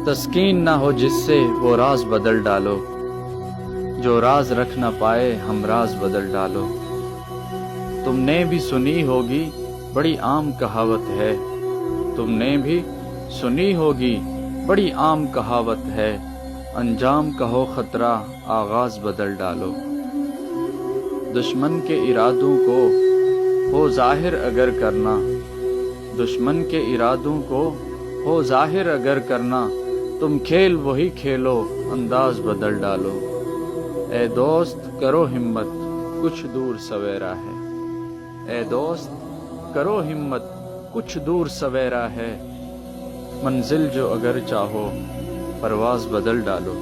تسکین نہ ہو جس سے وہ راز بدل ڈالو، جو راز رکھ نہ پائے ہم راز بدل ڈالو۔ تم نے بھی سنی ہوگی بڑی عام کہاوت ہے، تم نے بھی سنی ہوگی بڑی عام کہاوت ہے، انجام کا ہو خطرہ آغاز بدل ڈالو۔ دشمن کے ارادوں کو ہو ظاہر اگر کرنا، دشمن کے ارادوں کو ہو ظاہر اگر کرنا، تم کھیل وہی کھیلو انداز بدل ڈالو۔ اے دوست کرو ہمت کچھ دور سویرا ہے، اے دوست کرو ہمت کچھ دور سویرا ہے، منزل جو اگر چاہو پرواز بدل ڈالو۔